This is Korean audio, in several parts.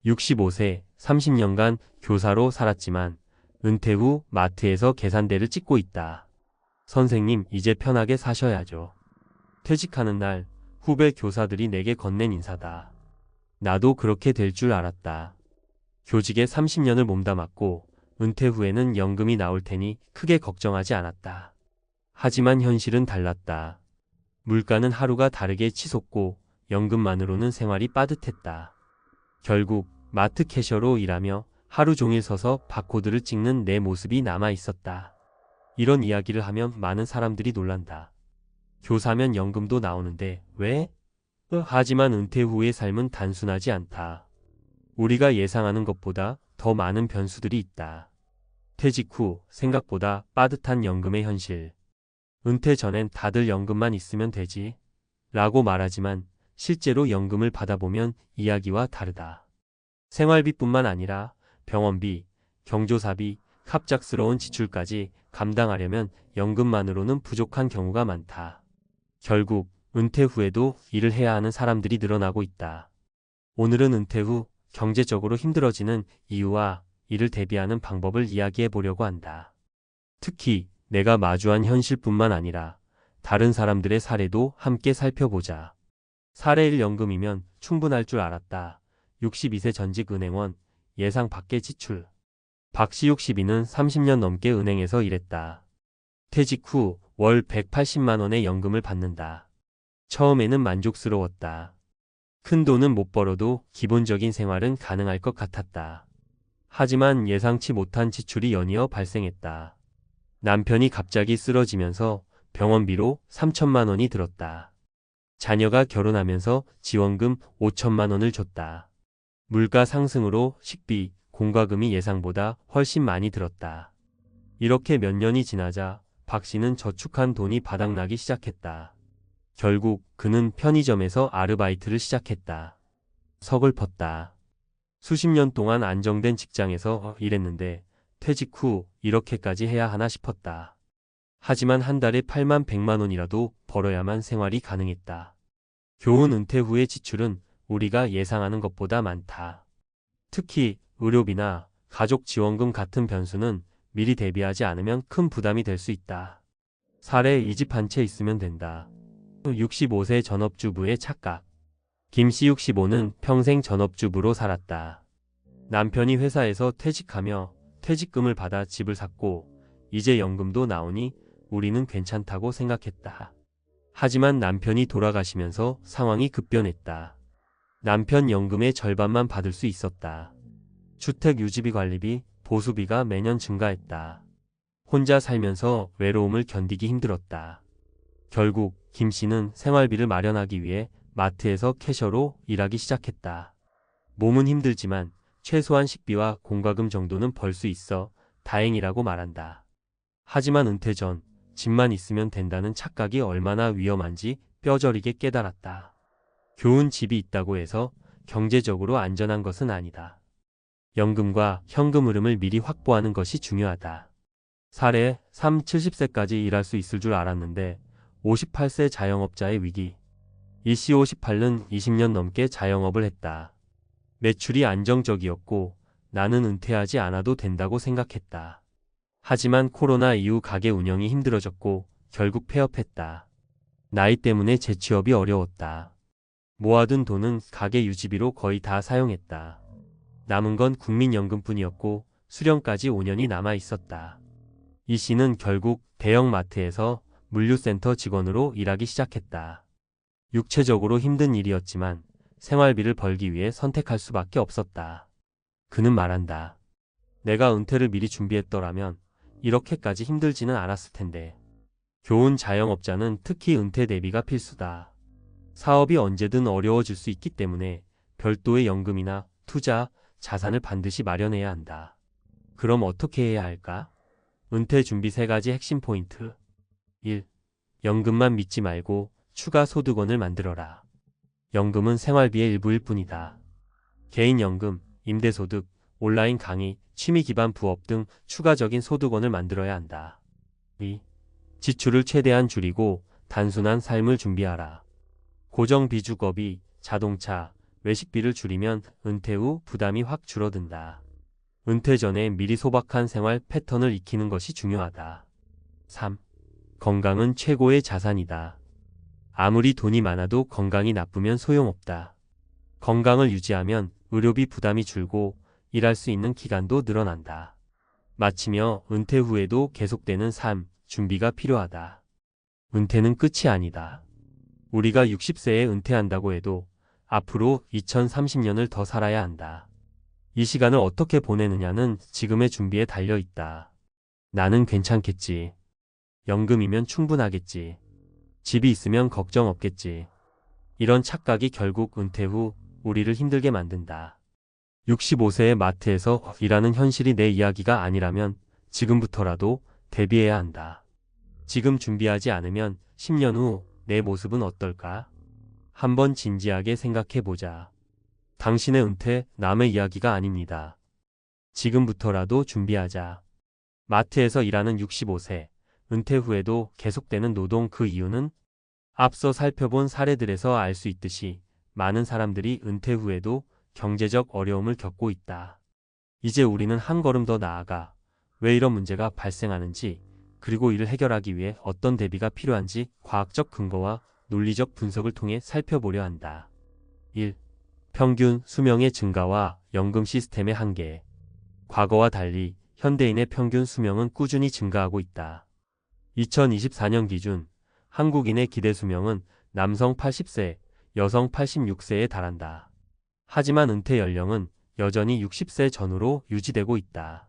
65세, 30년간 교사로 살았지만 은퇴 후 마트에서 계산대를 찍고 있다. 선생님, 이제 편하게 사셔야죠. 퇴직하는 날 후배 교사들이 내게 건넨 인사다. 나도 그렇게 될 줄 알았다. 교직에 30년을 몸담았고 은퇴 후에는 연금이 나올 테니 크게 걱정하지 않았다. 하지만 현실은 달랐다. 물가는 하루가 다르게 치솟고 연금만으로는 생활이 빠듯했다. 결국 마트 캐셔로 일하며 하루 종일 서서 바코드를 찍는 내 모습이 남아 있었다. 이런 이야기를 하면 많은 사람들이 놀란다. 교사면 연금도 나오는데 왜? 하지만 은퇴 후의 삶은 단순하지 않다. 우리가 예상하는 것보다 더 많은 변수들이 있다. 퇴직 후 생각보다 빠듯한 연금의 현실. 은퇴 전엔 다들 연금만 있으면 되지 라고 말하지만 실제로 연금을 받아보면 이야기와 다르다. 생활비뿐만 아니라 병원비, 경조사비, 갑작스러운 지출까지 감당하려면 연금만으로는 부족한 경우가 많다. 결국 은퇴 후에도 일을 해야 하는 사람들이 늘어나고 있다. 오늘은 은퇴 후 경제적으로 힘들어지는 이유와 이를 대비하는 방법을 이야기해 보려고 한다. 특히 내가 마주한 현실뿐만 아니라 다른 사람들의 사례도 함께 살펴보자. 사례 1 연금이면 충분할 줄 알았다. 62세 전직 은행원, 예상 밖의 지출. 박씨 62는 30년 넘게 은행에서 일했다. 퇴직 후 월 180만 원의 연금을 받는다. 처음에는 만족스러웠다. 큰 돈은 못 벌어도 기본적인 생활은 가능할 것 같았다. 하지만 예상치 못한 지출이 연이어 발생했다. 남편이 갑자기 쓰러지면서 병원비로 3천만 원이 들었다. 자녀가 결혼하면서 지원금 5천만 원을 줬다. 물가 상승으로 식비, 공과금이 예상보다 훨씬 많이 들었다. 이렇게 몇 년이 지나자 박 씨는 저축한 돈이 바닥나기 시작했다. 결국 그는 편의점에서 아르바이트를 시작했다. 서글펐다. 수십 년 동안 안정된 직장에서 일했는데 퇴직 후 이렇게까지 해야 하나 싶었다. 하지만 한 달에 8만 100만 원이라도 벌어야만 생활이 가능했다. 교훈 은퇴 후의 지출은 우리가 예상하는 것보다 많다. 특히 의료비나 가족 지원금 같은 변수는 미리 대비하지 않으면 큰 부담이 될 수 있다. 사례 이 집 한 채 있으면 된다. 65세 전업주부의 착각. 김씨 65는 평생 전업주부로 살았다. 남편이 회사에서 퇴직하며 퇴직금을 받아 집을 샀고 이제 연금도 나오니 우리는 괜찮다고 생각했다. 하지만 남편이 돌아가시면서 상황이 급변했다. 남편 연금의 절반만 받을 수 있었다. 주택 유지비 관리비, 보수비가 매년 증가했다. 혼자 살면서 외로움을 견디기 힘들었다. 결국 김 씨는 생활비를 마련하기 위해 마트에서 캐셔로 일하기 시작했다. 몸은 힘들지만 최소한 식비와 공과금 정도는 벌 수 있어 다행이라고 말한다. 하지만 은퇴 전 집만 있으면 된다는 착각이 얼마나 위험한지 뼈저리게 깨달았다. 좋은 집이 있다고 해서 경제적으로 안전한 것은 아니다. 연금과 현금 흐름을 미리 확보하는 것이 중요하다. 사례 3. 70세까지 일할 수 있을 줄 알았는데 58세 자영업자의 위기. 이씨 58은 20년 넘게 자영업을 했다. 매출이 안정적이었고 나는 은퇴하지 않아도 된다고 생각했다. 하지만 코로나 이후 가게 운영이 힘들어졌고 결국 폐업했다. 나이 때문에 재취업이 어려웠다. 모아둔 돈은 가게 유지비로 거의 다 사용했다. 남은 건 국민연금뿐이었고 수령까지 5년이 남아 있었다. 이 씨는 결국 대형마트에서 물류센터 직원으로 일하기 시작했다. 육체적으로 힘든 일이었지만 생활비를 벌기 위해 선택할 수밖에 없었다. 그는 말한다. 내가 은퇴를 미리 준비했더라면 이렇게까지 힘들지는 않았을 텐데. 좋은 자영업자는 특히 은퇴 대비가 필수다. 사업이 언제든 어려워질 수 있기 때문에 별도의 연금이나 투자, 자산을 반드시 마련해야 한다. 그럼 어떻게 해야 할까? 은퇴 준비 3가지 핵심 포인트. 1. 연금만 믿지 말고 추가 소득원을 만들어라. 연금은 생활비의 일부일 뿐이다. 개인연금, 임대소득, 온라인 강의, 취미 기반 부업 등 추가적인 소득원을 만들어야 한다. 2. 지출을 최대한 줄이고 단순한 삶을 준비하라. 고정 비주거비, 자동차, 외식비를 줄이면 은퇴 후 부담이 확 줄어든다. 은퇴 전에 미리 소박한 생활 패턴을 익히는 것이 중요하다. 3. 건강은 최고의 자산이다. 아무리 돈이 많아도 건강이 나쁘면 소용없다. 건강을 유지하면 의료비 부담이 줄고 일할 수 있는 기간도 늘어난다. 마치며 은퇴 후에도 계속되는 삶, 준비가 필요하다. 은퇴는 끝이 아니다. 우리가 60세에 은퇴한다고 해도 앞으로 2030년을 더 살아야 한다. 이 시간을 어떻게 보내느냐는 지금의 준비에 달려 있다. 나는 괜찮겠지. 연금이면 충분하겠지. 집이 있으면 걱정 없겠지. 이런 착각이 결국 은퇴 후 우리를 힘들게 만든다. 65세의 마트에서 일하는 현실이 내 이야기가 아니라면 지금부터라도 대비해야 한다. 지금 준비하지 않으면 10년 후 내 모습은 어떨까? 한번 진지하게 생각해 보자. 당신의 은퇴 남의 이야기가 아닙니다. 지금부터라도 준비하자. 마트에서 일하는 65세, 은퇴 후에도 계속되는 노동 그 이유는 앞서 살펴본 사례들에서 알 수 있듯이 많은 사람들이 은퇴 후에도 경제적 어려움을 겪고 있다. 이제 우리는 한 걸음 더 나아가 왜 이런 문제가 발생하는지 그리고 이를 해결하기 위해 어떤 대비가 필요한지 과학적 근거와 논리적 분석을 통해 살펴보려 한다. 1. 평균 수명의 증가와 연금 시스템의 한계. 과거와 달리 현대인의 평균 수명은 꾸준히 증가하고 있다. 2024년 기준 한국인의 기대 수명은 남성 80세, 여성 86세에 달한다. 하지만 은퇴 연령은 여전히 60세 전후로 유지되고 있다.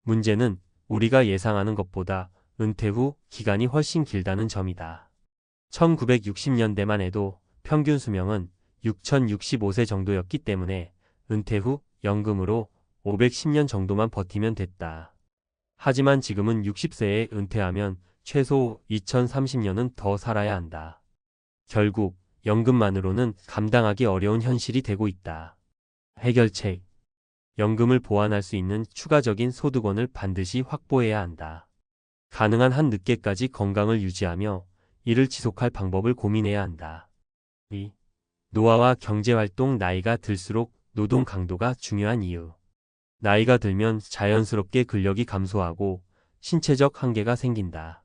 문제는 우리가 예상하는 것보다 은퇴 후 기간이 훨씬 길다는 점이다. 1960년대만 해도 평균 수명은 6065세 정도였기 때문에 은퇴 후 연금으로 510년 정도만 버티면 됐다. 하지만 지금은 60세에 은퇴하면 최소 2030년은 더 살아야 한다. 결국 연금만으로는 감당하기 어려운 현실이 되고 있다. 해결책. 연금을 보완할 수 있는 추가적인 소득원을 반드시 확보해야 한다. 가능한 한 늦게까지 건강을 유지하며 이를 지속할 방법을 고민해야 한다. 2. 노화와 경제활동. 나이가 들수록 노동 강도가 중요한 이유. 나이가 들면 자연스럽게 근력이 감소하고 신체적 한계가 생긴다.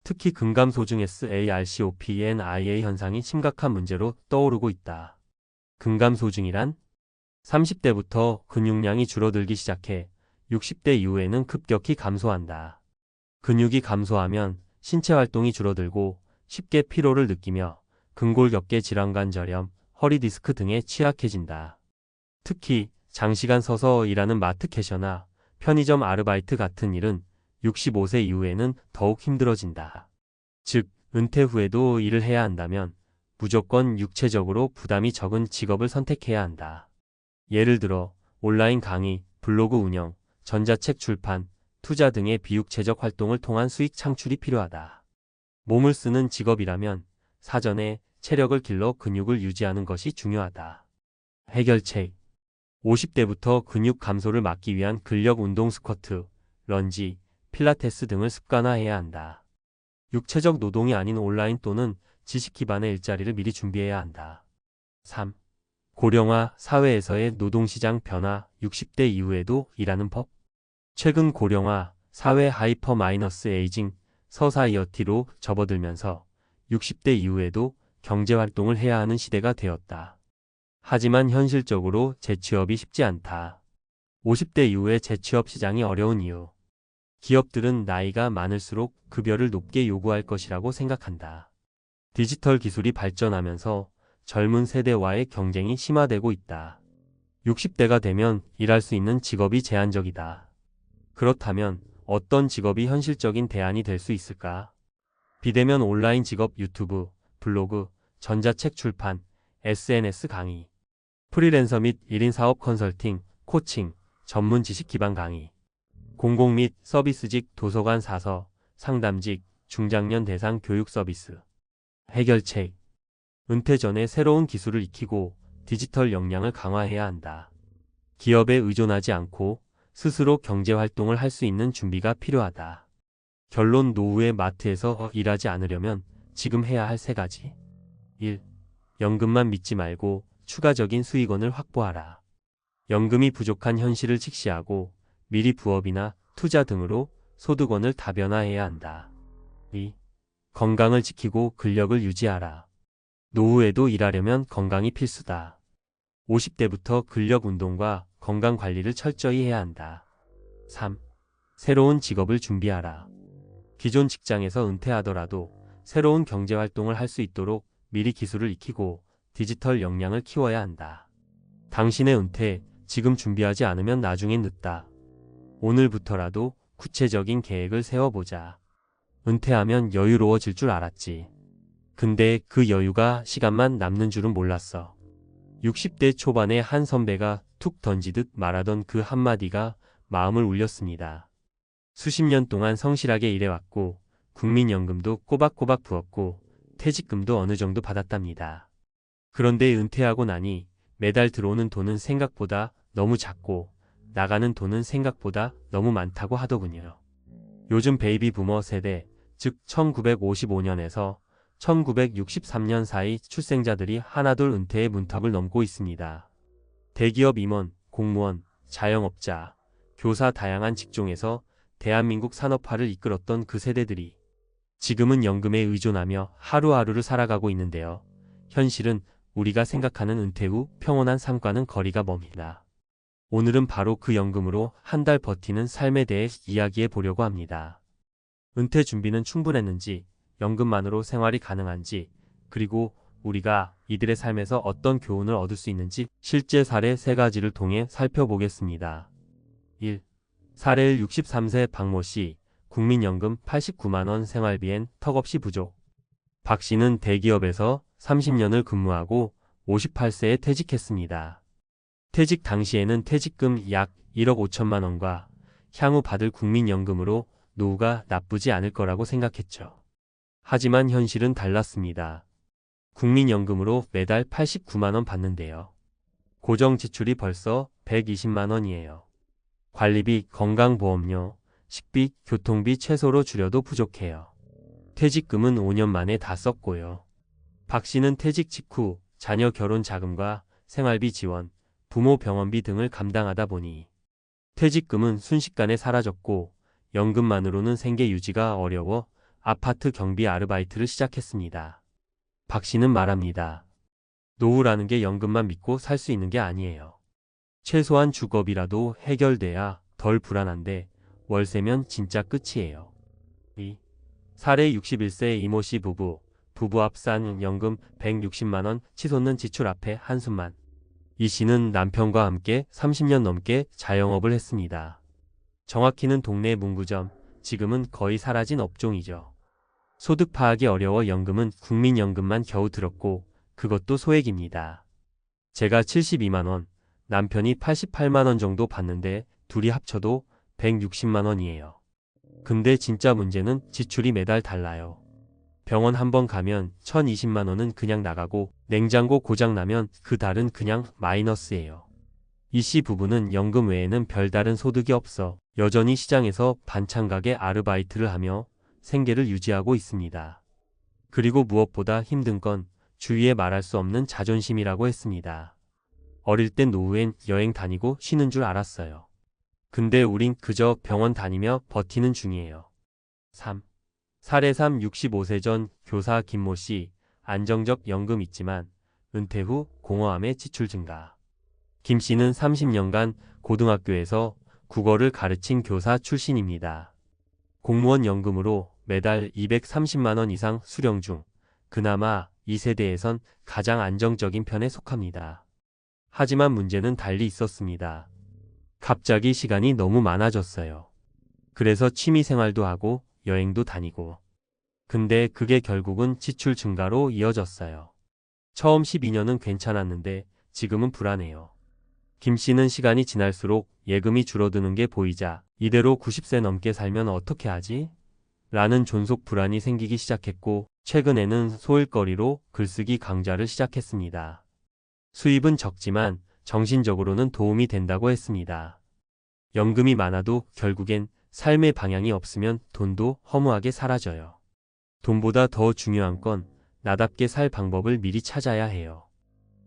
특히 근감소증 SARCOPENIA 현상이 심각한 문제로 떠오르고 있다. 근감소증이란 30대부터 근육량이 줄어들기 시작해 60대 이후에는 급격히 감소한다. 근육이 감소하면 신체 활동이 줄어들고 쉽게 피로를 느끼며 근골격계 질환관 저염, 허리 디스크 등에 취약해진다. 특히 장시간 서서 일하는 마트 캐셔나 편의점 아르바이트 같은 일은 65세 이후에는 더욱 힘들어진다. 즉, 은퇴 후에도 일을 해야 한다면 무조건 육체적으로 부담이 적은 직업을 선택해야 한다. 예를 들어 온라인 강의, 블로그 운영, 전자책 출판, 투자 등의 비육체적 활동을 통한 수익 창출이 필요하다. 몸을 쓰는 직업이라면 사전에 체력을 길러 근육을 유지하는 것이 중요하다. 해결책. 50대부터 근육 감소를 막기 위한 근력 운동 스쿼트, 런지, 필라테스 등을 습관화해야 한다. 육체적 노동이 아닌 온라인 또는 지식 기반의 일자리를 미리 준비해야 한다. 3. 고령화 사회에서의 노동시장 변화. 60대 이후에도 일하는 법. 최근 고령화, 사회 하이퍼 마이너스 에이징, 서사이어티로 접어들면서 60대 이후에도 경제활동을 해야 하는 시대가 되었다. 하지만 현실적으로 재취업이 쉽지 않다. 50대 이후에 재취업 시장이 어려운 이유. 기업들은 나이가 많을수록 급여를 높게 요구할 것이라고 생각한다. 디지털 기술이 발전하면서 젊은 세대와의 경쟁이 심화되고 있다. 60대가 되면 일할 수 있는 직업이 제한적이다. 그렇다면 어떤 직업이 현실적인 대안이 될 수 있을까? 비대면 온라인 직업. 유튜브, 블로그, 전자책 출판, SNS 강의, 프리랜서 및 1인 사업 컨설팅, 코칭, 전문 지식 기반 강의, 공공 및 서비스직 도서관 사서, 상담직, 중장년 대상 교육 서비스. 해결책. 은퇴 전에 새로운 기술을 익히고 디지털 역량을 강화해야 한다. 기업에 의존하지 않고 스스로 경제활동을 할 수 있는 준비가 필요하다. 결론. 노후의 마트에서 일하지 않으려면 지금 해야 할 3가지. 1. 연금만 믿지 말고 추가적인 수익원을 확보하라. 연금이 부족한 현실을 직시하고 미리 부업이나 투자 등으로 소득원을 다변화해야 한다. 2. 건강을 지키고 근력을 유지하라. 노후에도 일하려면 건강이 필수다. 50대부터 근력 운동과 건강 관리를 철저히 해야 한다. 3. 새로운 직업을 준비하라. 기존 직장에서 은퇴하더라도 새로운 경제활동을 할 수 있도록 미리 기술을 익히고 디지털 역량을 키워야 한다. 당신의 은퇴, 지금 준비하지 않으면 나중엔 늦다. 오늘부터라도 구체적인 계획을 세워보자. 은퇴하면 여유로워질 줄 알았지. 근데 그 여유가 시간만 남는 줄은 몰랐어. 60대 초반에 한 선배가 툭 던지듯 말하던 그 한마디가 마음을 울렸습니다. 수십 년 동안 성실하게 일해왔고 국민연금도 꼬박꼬박 부었고 퇴직금도 어느 정도 받았답니다. 그런데 은퇴하고 나니 매달 들어오는 돈은 생각보다 너무 작고 나가는 돈은 생각보다 너무 많다고 하더군요. 요즘 베이비 부머 세대, 즉 1955년에서 1963년 사이 출생자들이 하나둘 은퇴의 문턱을 넘고 있습니다. 대기업 임원, 공무원, 자영업자, 교사 다양한 직종에서 대한민국 산업화를 이끌었던 그 세대들이 지금은 연금에 의존하며 하루하루를 살아가고 있는데요. 현실은 우리가 생각하는 은퇴 후 평온한 삶과는 거리가 멉니다. 오늘은 바로 그 연금으로 한 달 버티는 삶에 대해 이야기해 보려고 합니다. 은퇴 준비는 충분했는지, 연금만으로 생활이 가능한지, 그리고 우리가 이들의 삶에서 어떤 교훈을 얻을 수 있는지 실제 사례 3가지를 통해 살펴보겠습니다. 1. 사례 1. 63세 박모 씨, 국민연금 89만원 생활비엔 턱없이 부족. 박 씨는 대기업에서 30년을 근무하고 58세에 퇴직했습니다. 퇴직 당시에는 퇴직금 약 1억 5천만 원과 향후 받을 국민연금으로 노후가 나쁘지 않을 거라고 생각했죠. 하지만 현실은 달랐습니다. 국민연금으로 매달 89만 원 받는데요. 고정 지출이 벌써 120만 원이에요. 관리비, 건강보험료, 식비, 교통비 최소로 줄여도 부족해요. 퇴직금은 5년 만에 다 썼고요. 박 씨는 퇴직 직후 자녀 결혼 자금과 생활비 지원, 부모 병원비 등을 감당하다 보니 퇴직금은 순식간에 사라졌고 연금만으로는 생계 유지가 어려워 아파트 경비 아르바이트를 시작했습니다. 박 씨는 말합니다. 노후라는 게 연금만 믿고 살 수 있는 게 아니에요. 최소한 주거비라도 해결돼야 덜 불안한데 월세면 진짜 끝이에요. 2. 사례 61세 이모 씨 부부 합산 연금 160만 원 치솟는 지출 앞에 한숨만. 이 씨는 남편과 함께 30년 넘게 자영업을 했습니다. 정확히는 동네 문구점, 지금은 거의 사라진 업종이죠. 소득 파악이 어려워 연금은 국민연금만 겨우 들었고 그것도 소액입니다. 제가 72만 원, 남편이 88만 원 정도 받는데 둘이 합쳐도 160만 원이에요. 근데 진짜 문제는 지출이 매달 달라요. 병원 한 번 가면 1,020만 원은 그냥 나가고 냉장고 고장 나면 그 달은 그냥 마이너스예요. 이 씨 부부는 연금 외에는 별다른 소득이 없어 여전히 시장에서 반찬 가게 아르바이트를 하며 생계를 유지하고 있습니다. 그리고 무엇보다 힘든 건 주위에 말할 수 없는 자존심이라고 했습니다. 어릴 땐 노후엔 여행 다니고 쉬는 줄 알았어요. 근데 우린 그저 병원 다니며 버티는 중이에요. 3. 사례 3. 65세 전 교사 김모 씨, 안정적 연금 있지만 은퇴 후 공허함의 지출 증가. 김 씨는 30년간 고등학교에서 국어를 가르친 교사 출신입니다. 공무원 연금으로 매달 230만 원 이상 수령 중 그나마 이 세대에선 가장 안정적인 편에 속합니다. 하지만 문제는 달리 있었습니다. 갑자기 시간이 너무 많아졌어요. 그래서 취미 생활도 하고 여행도 다니고. 근데 그게 결국은 지출 증가로 이어졌어요. 처음 12년은 괜찮았는데 지금은 불안해요. 김 씨는 시간이 지날수록 예금이 줄어드는 게 보이자 이대로 90세 넘게 살면 어떻게 하지? 라는 존속 불안이 생기기 시작했고 최근에는 소일거리로 글쓰기 강좌를 시작했습니다. 수입은 적지만 정신적으로는 도움이 된다고 했습니다. 연금이 많아도 결국엔 삶의 방향이 없으면 돈도 허무하게 사라져요. 돈보다 더 중요한 건 나답게 살 방법을 미리 찾아야 해요.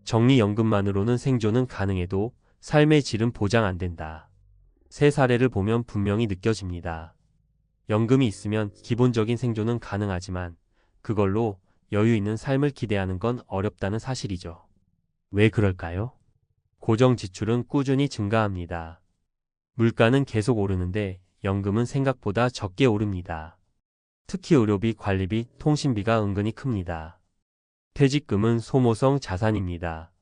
정리연금만으로는 생존은 가능해도 삶의 질은 보장 안 된다. 세 사례를 보면 분명히 느껴집니다. 연금이 있으면 기본적인 생존은 가능하지만 그걸로 여유 있는 삶을 기대하는 건 어렵다는 사실이죠. 왜 그럴까요? 고정 지출은 꾸준히 증가합니다. 물가는 계속 오르는데 연금은 생각보다 적게 오릅니다. 특히 의료비, 관리비, 통신비가 은근히 큽니다. 퇴직금은 소모성 자산입니다.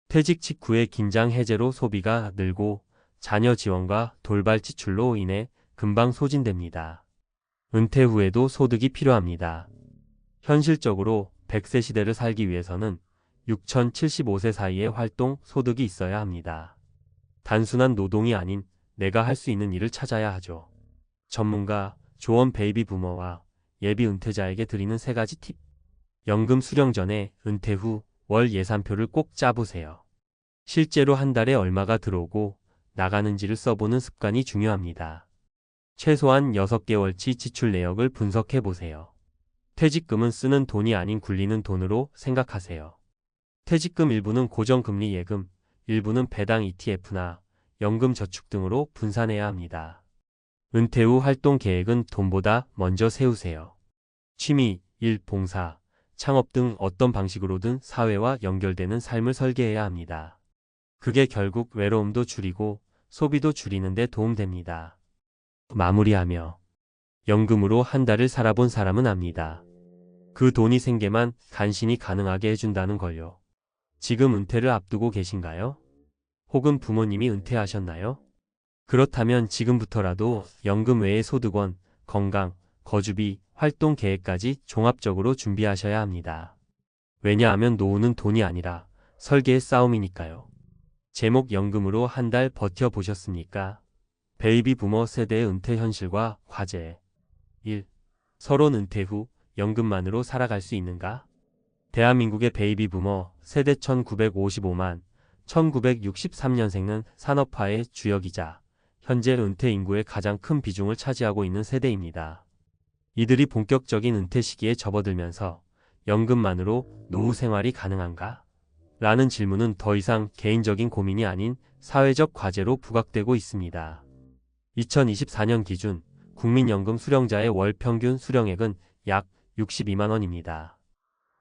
퇴직 직후의 긴장 해제로 소비가 늘고 자녀 지원과 돌발 지출로 인해 금방 소진됩니다. 은퇴 후에도 소득이 필요합니다. 현실적으로 100세 시대를 살기 위해서는 6,075세 사이의 활동 소득이 있어야 합니다. 단순한 노동이 아닌 내가 할 수 있는 일을 찾아야 하죠. 전문가, 조언 베이비 부머와 예비 은퇴자에게 드리는 3가지 팁. 연금 수령 전에 은퇴 후 월 예산표를 꼭 짜보세요. 실제로 한 달에 얼마가 들어오고 나가는지를 써보는 습관이 중요합니다. 최소한 6개월치 지출 내역을 분석해보세요. 퇴직금은 쓰는 돈이 아닌 굴리는 돈으로 생각하세요. 퇴직금 일부는 고정금리 예금, 일부는 배당 ETF나 연금저축 등으로 분산해야 합니다. 은퇴 후 활동 계획은 돈보다 먼저 세우세요. 취미, 일, 봉사, 창업 등 어떤 방식으로든 사회와 연결되는 삶을 설계해야 합니다. 그게 결국 외로움도 줄이고 소비도 줄이는 데 도움됩니다. 마무리하며 연금으로 한 달을 살아본 사람은 압니다. 그 돈이 생계만 간신히 가능하게 해준다는 걸요. 지금 은퇴를 앞두고 계신가요? 혹은 부모님이 은퇴하셨나요? 그렇다면 지금부터라도 연금 외의 소득원, 건강, 거주비, 활동 계획까지 종합적으로 준비하셔야 합니다. 왜냐하면 노후는 돈이 아니라 설계의 싸움이니까요. 제목 연금으로 한 달 버텨보셨습니까? 베이비 부머 세대의 은퇴 현실과 과제. 1. 서론 은퇴 후 연금만으로 살아갈 수 있는가? 대한민국의 베이비 부머 세대 1955만 1963년생은 산업화의 주역이자 현재 은퇴 인구의 가장 큰 비중을 차지하고 있는 세대입니다. 이들이 본격적인 은퇴 시기에 접어들면서 연금만으로 노후 생활이 가능한가? 라는 질문은 더 이상 개인적인 고민이 아닌 사회적 과제로 부각되고 있습니다. 2024년 기준 국민연금 수령자의 월 평균 수령액은 약 62만 원입니다.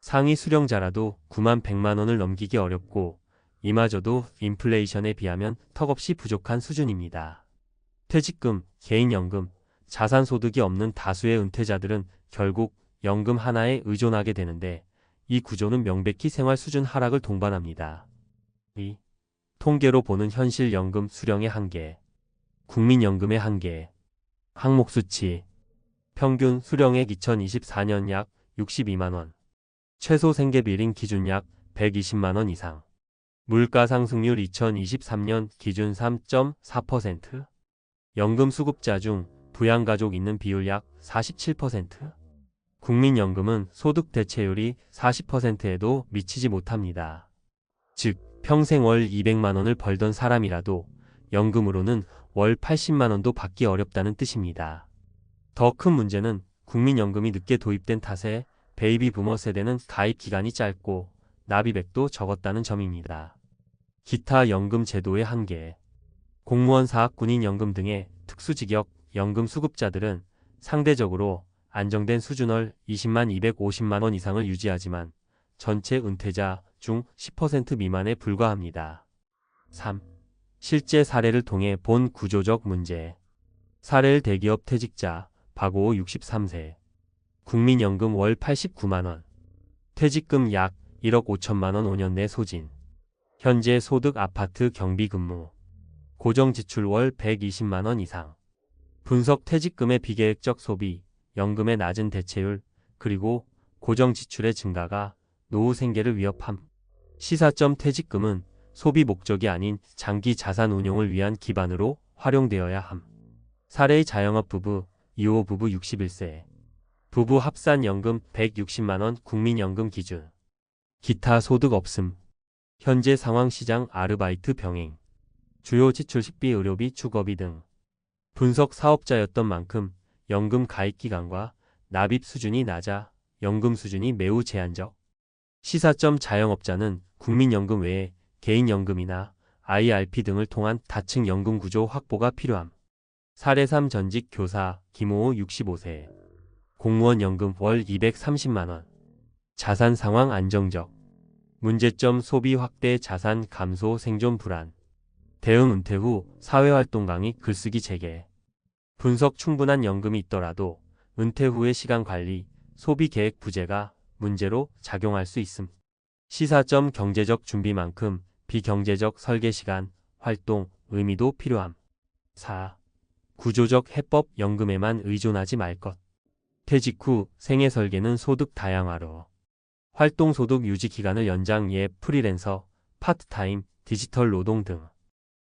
상위 수령자라도 9만 100만 원을 넘기기 어렵고 이마저도 인플레이션에 비하면 턱없이 부족한 수준입니다. 퇴직금, 개인연금, 자산소득이 없는 다수의 은퇴자들은 결국 연금 하나에 의존하게 되는데 이 구조는 명백히 생활 수준 하락을 동반합니다. 2. 통계로 보는 현실 연금 수령의 한계. 국민연금의 한계. 항목 수치. 평균 수령액 2024년 약 62만 원. 최소 생계비린 기준 약 120만 원 이상. 물가 상승률 2023년 기준 3.4%. 연금 수급자 중 부양가족 있는 비율 약 47%. 국민연금은 소득 대체율이 40%에도 미치지 못합니다. 즉, 평생 월 200만 원을 벌던 사람이라도 연금으로는 월 80만 원도 받기 어렵다는 뜻입니다. 더 큰 문제는 국민연금이 늦게 도입된 탓에 베이비 부머 세대는 가입 기간이 짧고 납입액도 적었다는 점입니다. 기타 연금 제도의 한계. 공무원, 사학, 군인 연금 등의 특수직역 연금 수급자들은 상대적으로 안정된 수준을 20만 250만 원 이상을 유지하지만 전체 은퇴자 중 10% 미만에 불과합니다. 3. 실제 사례를 통해 본 구조적 문제. 사례 대기업 퇴직자 박오호 63세. 국민연금 월 89만 원. 퇴직금 약 1억 5천만 원 5년 내 소진. 현재 소득 아파트 경비 근무. 고정지출 월 120만 원 이상. 분석 퇴직금의 비계획적 소비, 연금의 낮은 대체율, 그리고 고정지출의 증가가 노후 생계를 위협함. 시사점 퇴직금은 소비 목적이 아닌 장기 자산 운용을 위한 기반으로 활용되어야 함. 사례의 자영업 부부, 이호 부부 61세. 부부 합산 연금 160만 원 국민연금 기준. 기타 소득 없음. 현재 상황 시장 아르바이트 병행. 주요 지출 식비, 의료비, 주거비 등. 분석 사업자였던 만큼 연금 가입 기간과 납입 수준이 낮아 연금 수준이 매우 제한적. 시사점 자영업자는 국민연금 외에 개인연금이나 IRP 등을 통한 다층 연금 구조 확보가 필요함. 사례 3 전직 교사 김호호 65세. 공무원 연금 월 230만원. 자산 상황 안정적. 문제점 소비 확대 자산 감소 생존 불안. 대응 은퇴 후 사회활동 강의 글쓰기 재개. 분석 충분한 연금이 있더라도 은퇴 후의 시간 관리, 소비 계획 부재가 문제로 작용할 수 있음. 시사점 경제적 준비만큼 비경제적 설계 시간, 활동, 의미도 필요함. 4. 구조적 해법 연금에만 의존하지 말 것. 퇴직 후 생애 설계는 소득 다양화로. 활동소득 유지 기간을 연장 예 프리랜서, 파트타임, 디지털 노동 등.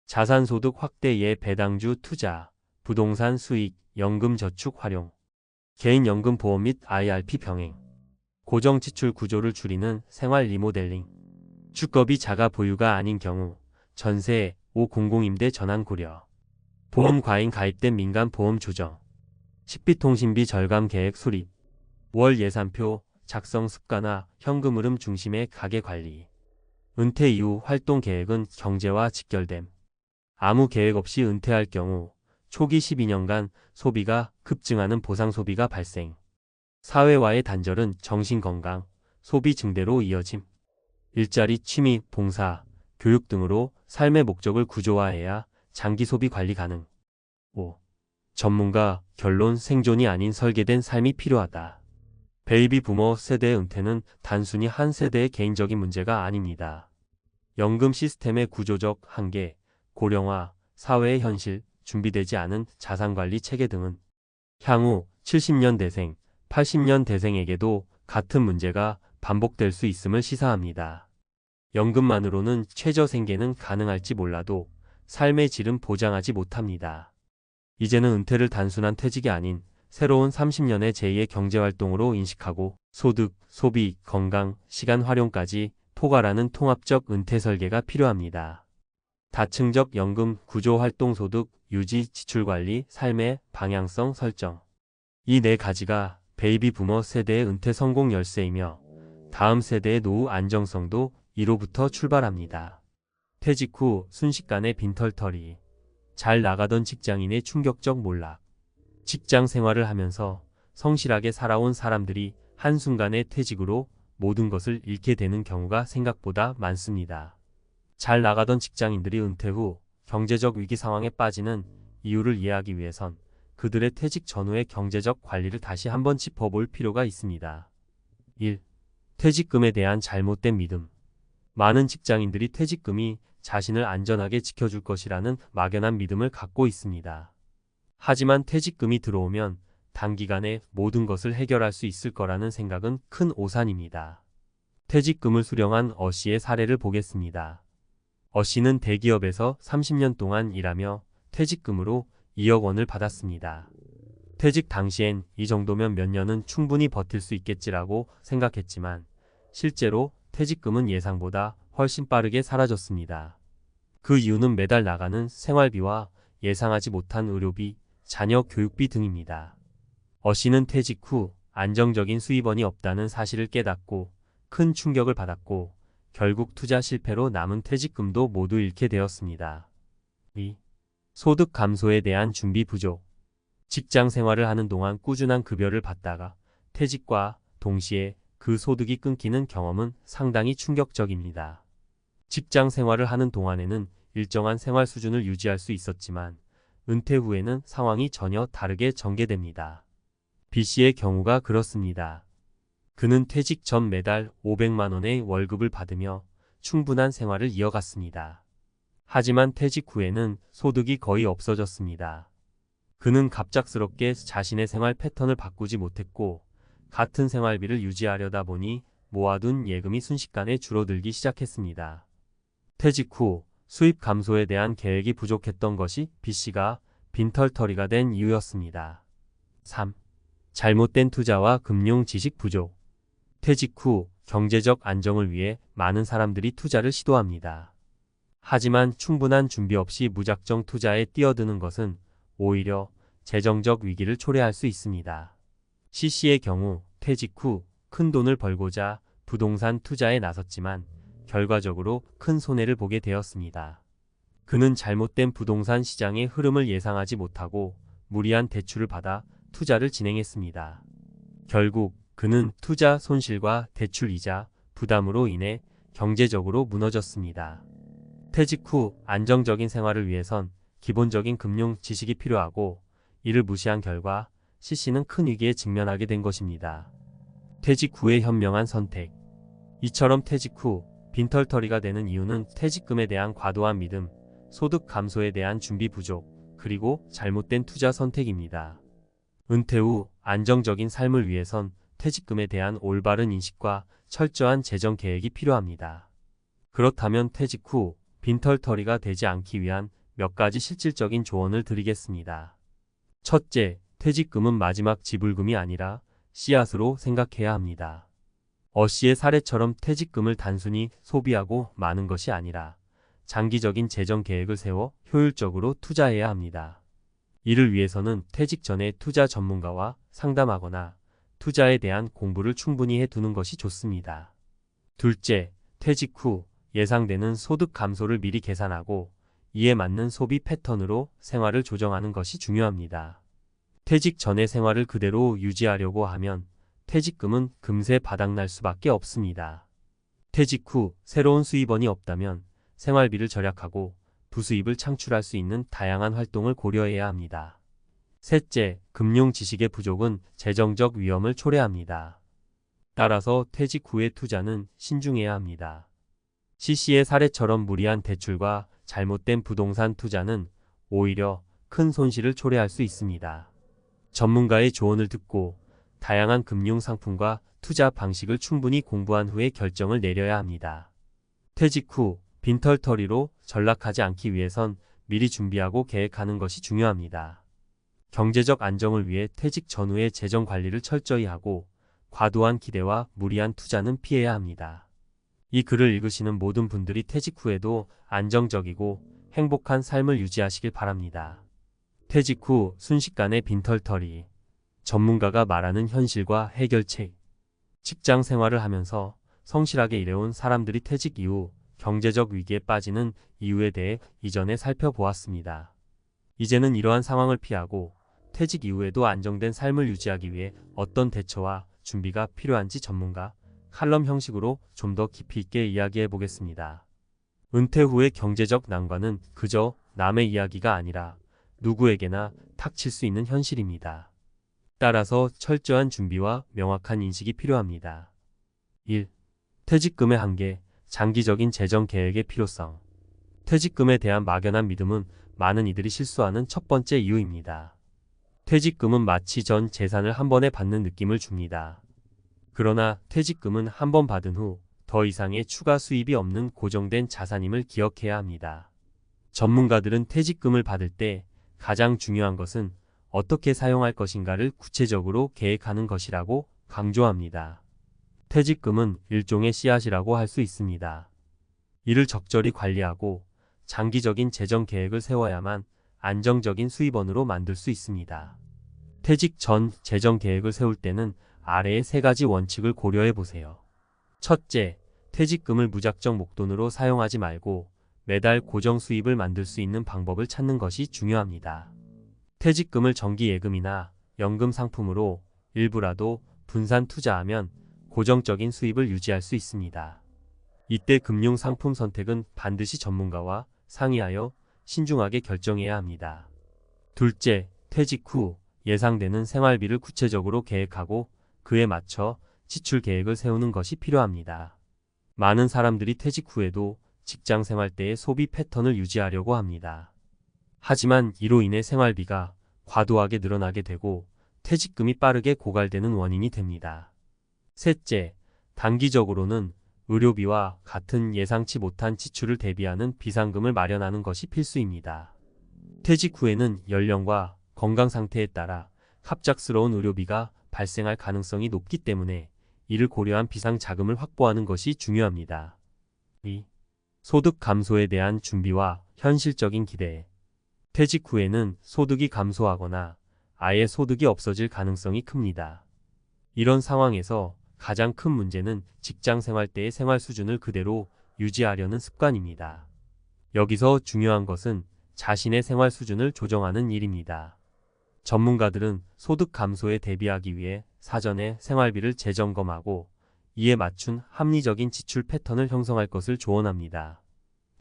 자산소득 확대 예 배당주 투자, 부동산 수익, 연금 저축 활용. 개인연금 보험 및 IRP 병행. 고정지출 구조를 줄이는 생활 리모델링. 주거비 자가 보유가 아닌 경우 전세, 500임대 전환 고려. 보험 과잉 가입된 민간 보험 조정. 식비통신비 절감 계획 수립. 월 예산표 작성 습관화, 현금 흐름 중심의 가계 관리. 은퇴 이후 활동 계획은 경제와 직결됨. 아무 계획 없이 은퇴할 경우 초기 12년간 소비가 급증하는 보상 소비가 발생. 사회와의 단절은 정신건강, 소비 증대로 이어짐. 일자리, 취미, 봉사, 교육 등으로 삶의 목적을 구조화해야 장기 소비 관리 가능. 5. 전문가, 결론 생존이 아닌 설계된 삶이 필요하다. 베이비 부머 세대의 은퇴는 단순히 한 세대의 개인적인 문제가 아닙니다. 연금 시스템의 구조적 한계, 고령화, 사회의 현실, 준비되지 않은 자산관리 체계 등은 향후 70년 대생, 80년 대생에게도 같은 문제가 반복될 수 있음을 시사합니다. 연금만으로는 최저 생계는 가능할지 몰라도 삶의 질은 보장하지 못합니다. 이제는 은퇴를 단순한 퇴직이 아닌 새로운 30년의 제2의 경제활동으로 인식하고 소득, 소비, 건강, 시간 활용까지 포괄하는 통합적 은퇴 설계가 필요합니다. 다층적 연금 구조 활동 소득, 유지, 지출 관리, 삶의 방향성 설정. 이 네 가지가 베이비 부머 세대의 은퇴 성공 열쇠이며 다음 세대의 노후 안정성도 이로부터 출발합니다. 퇴직 후 순식간에 빈털터리. 잘 나가던 직장인의 충격적 몰락. 직장 생활을 하면서 성실하게 살아온 사람들이 한순간에 퇴직으로 모든 것을 잃게 되는 경우가 생각보다 많습니다. 잘 나가던 직장인들이 은퇴 후 경제적 위기 상황에 빠지는 이유를 이해하기 위해선 그들의 퇴직 전후의 경제적 관리를 다시 한번 짚어볼 필요가 있습니다. 1. 퇴직금에 대한 잘못된 믿음. 많은 직장인들이 퇴직금이 자신을 안전하게 지켜줄 것이라는 막연한 믿음을 갖고 있습니다. 하지만 퇴직금이 들어오면 단기간에 모든 것을 해결할 수 있을 거라는 생각은 큰 오산입니다. 퇴직금을 수령한 어 씨의 사례를 보겠습니다. 어 씨는 대기업에서 30년 동안 일하며 퇴직금으로 2억 원을 받았습니다. 퇴직 당시엔 이 정도면 몇 년은 충분히 버틸 수 있겠지라고 생각했지만 실제로 퇴직금은 예상보다 훨씬 빠르게 사라졌습니다. 그 이유는 매달 나가는 생활비와 예상하지 못한 의료비, 자녀 교육비 등입니다. 어 씨는 퇴직 후 안정적인 수입원이 없다는 사실을 깨닫고 큰 충격을 받았고 결국 투자 실패로 남은 퇴직금도 모두 잃게 되었습니다. 2. 소득 감소에 대한 준비 부족. 직장 생활을 하는 동안 꾸준한 급여를 받다가 퇴직과 동시에 그 소득이 끊기는 경험은 상당히 충격적입니다. 직장 생활을 하는 동안에는 일정한 생활 수준을 유지할 수 있었지만 은퇴 후에는 상황이 전혀 다르게 전개됩니다. B 씨의 경우가 그렇습니다. 그는 퇴직 전 매달 500만 원의 월급을 받으며 충분한 생활을 이어갔습니다. 하지만 퇴직 후에는 소득이 거의 없어졌습니다. 그는 갑작스럽게 자신의 생활 패턴을 바꾸지 못했고 같은 생활비를 유지하려다 보니 모아둔 예금이 순식간에 줄어들기 시작했습니다. 퇴직 후 수입 감소에 대한 계획이 부족했던 것이 B 씨가 빈털터리가 된 이유였습니다. 3. 잘못된 투자와 금융 지식 부족. 퇴직 후 경제적 안정을 위해 많은 사람들이 투자를 시도합니다. 하지만 충분한 준비 없이 무작정 투자에 뛰어드는 것은 오히려 재정적 위기를 초래할 수 있습니다. C 씨의 경우 퇴직 후 큰 돈을 벌고자 부동산 투자에 나섰지만 결과적으로 큰 손해를 보게 되었습니다. 그는 잘못된 부동산 시장의 흐름을 예상하지 못하고 무리한 대출을 받아 투자를 진행했습니다. 결국 그는 투자 손실과 대출 이자 부담으로 인해 경제적으로 무너졌습니다. 퇴직 후 안정적인 생활을 위해선 기본적인 금융 지식이 필요하고 이를 무시한 결과 CC는 큰 위기에 직면하게 된 것입니다. 퇴직 후의 현명한 선택. 이처럼 퇴직 후 빈털터리가 되는 이유는 퇴직금에 대한 과도한 믿음, 소득 감소에 대한 준비 부족, 그리고 잘못된 투자 선택입니다. 은퇴 후 안정적인 삶을 위해선 퇴직금에 대한 올바른 인식과 철저한 재정 계획이 필요합니다. 그렇다면 퇴직 후 빈털터리가 되지 않기 위한 몇 가지 실질적인 조언을 드리겠습니다. 첫째, 퇴직금은 마지막 지불금이 아니라 씨앗으로 생각해야 합니다. 어씨의 사례처럼 퇴직금을 단순히 소비하고 마는 것이 아니라 장기적인 재정 계획을 세워 효율적으로 투자해야 합니다. 이를 위해서는 퇴직 전에 투자 전문가와 상담하거나 투자에 대한 공부를 충분히 해두는 것이 좋습니다. 둘째, 퇴직 후 예상되는 소득 감소를 미리 계산하고 이에 맞는 소비 패턴으로 생활을 조정하는 것이 중요합니다. 퇴직 전의 생활을 그대로 유지하려고 하면 퇴직금은 금세 바닥날 수밖에 없습니다. 퇴직 후 새로운 수입원이 없다면 생활비를 절약하고 부수입을 창출할 수 있는 다양한 활동을 고려해야 합니다. 셋째, 금융 지식의 부족은 재정적 위험을 초래합니다. 따라서 퇴직 후의 투자는 신중해야 합니다. CC의 사례처럼 무리한 대출과 잘못된 부동산 투자는 오히려 큰 손실을 초래할 수 있습니다. 전문가의 조언을 듣고 다양한 금융 상품과 투자 방식을 충분히 공부한 후에 결정을 내려야 합니다. 퇴직 후 빈털터리로 전락하지 않기 위해선 미리 준비하고 계획하는 것이 중요합니다. 경제적 안정을 위해 퇴직 전후의 재정 관리를 철저히 하고 과도한 기대와 무리한 투자는 피해야 합니다. 이 글을 읽으시는 모든 분들이 퇴직 후에도 안정적이고 행복한 삶을 유지하시길 바랍니다. 퇴직 후 순식간에 빈털터리. 전문가가 말하는 현실과 해결책. 직장 생활을 하면서 성실하게 일해온 사람들이 퇴직 이후 경제적 위기에 빠지는 이유에 대해 이전에 살펴보았습니다. 이제는 이러한 상황을 피하고 퇴직 이후에도 안정된 삶을 유지하기 위해 어떤 대처와 준비가 필요한지 전문가 칼럼 형식으로 좀 더 깊이 있게 이야기해 보겠습니다. 은퇴 후의 경제적 난관은 그저 남의 이야기가 아니라 누구에게나 닥칠 수 있는 현실입니다. 따라서 철저한 준비와 명확한 인식이 필요합니다. 1. 퇴직금의 한계, 장기적인 재정 계획의 필요성. 퇴직금에 대한 막연한 믿음은 많은 이들이 실수하는 첫 번째 이유입니다. 퇴직금은 마치 전 재산을 한 번에 받는 느낌을 줍니다. 그러나 퇴직금은 한 번 받은 후 더 이상의 추가 수입이 없는 고정된 자산임을 기억해야 합니다. 전문가들은 퇴직금을 받을 때 가장 중요한 것은 어떻게 사용할 것인가를 구체적으로 계획하는 것이라고 강조합니다. 퇴직금은 일종의 씨앗이라고 할 수 있습니다. 이를 적절히 관리하고 장기적인 재정 계획을 세워야만 안정적인 수입원으로 만들 수 있습니다. 퇴직 전 재정 계획을 세울 때는 아래의 세 가지 원칙을 고려해 보세요. 첫째, 퇴직금을 무작정 목돈으로 사용하지 말고 매달 고정 수입을 만들 수 있는 방법을 찾는 것이 중요합니다. 퇴직금을 정기예금이나 연금 상품으로 일부라도 분산 투자하면 고정적인 수입을 유지할 수 있습니다. 이때 금융 상품 선택은 반드시 전문가와 상의하여 신중하게 결정해야 합니다. 둘째, 퇴직 후 예상되는 생활비를 구체적으로 계획하고 그에 맞춰 지출 계획을 세우는 것이 필요합니다. 많은 사람들이 퇴직 후에도 직장 생활 때의 소비 패턴을 유지하려고 합니다. 하지만 이로 인해 생활비가 과도하게 늘어나게 되고 퇴직금이 빠르게 고갈되는 원인이 됩니다. 셋째, 단기적으로는 의료비와 같은 예상치 못한 지출을 대비하는 비상금을 마련하는 것이 필수입니다. 퇴직 후에는 연령과 건강 상태에 따라 갑작스러운 의료비가 발생할 가능성이 높기 때문에 이를 고려한 비상 자금을 확보하는 것이 중요합니다. 2. 소득 감소에 대한 준비와 현실적인 기대. 퇴직 후에는 소득이 감소하거나 아예 소득이 없어질 가능성이 큽니다. 이런 상황에서 가장 큰 문제는 직장 생활 때의 생활 수준을 그대로 유지하려는 습관입니다. 여기서 중요한 것은 자신의 생활 수준을 조정하는 일입니다. 전문가들은 소득 감소에 대비하기 위해 사전에 생활비를 재점검하고 이에 맞춘 합리적인 지출 패턴을 형성할 것을 조언합니다.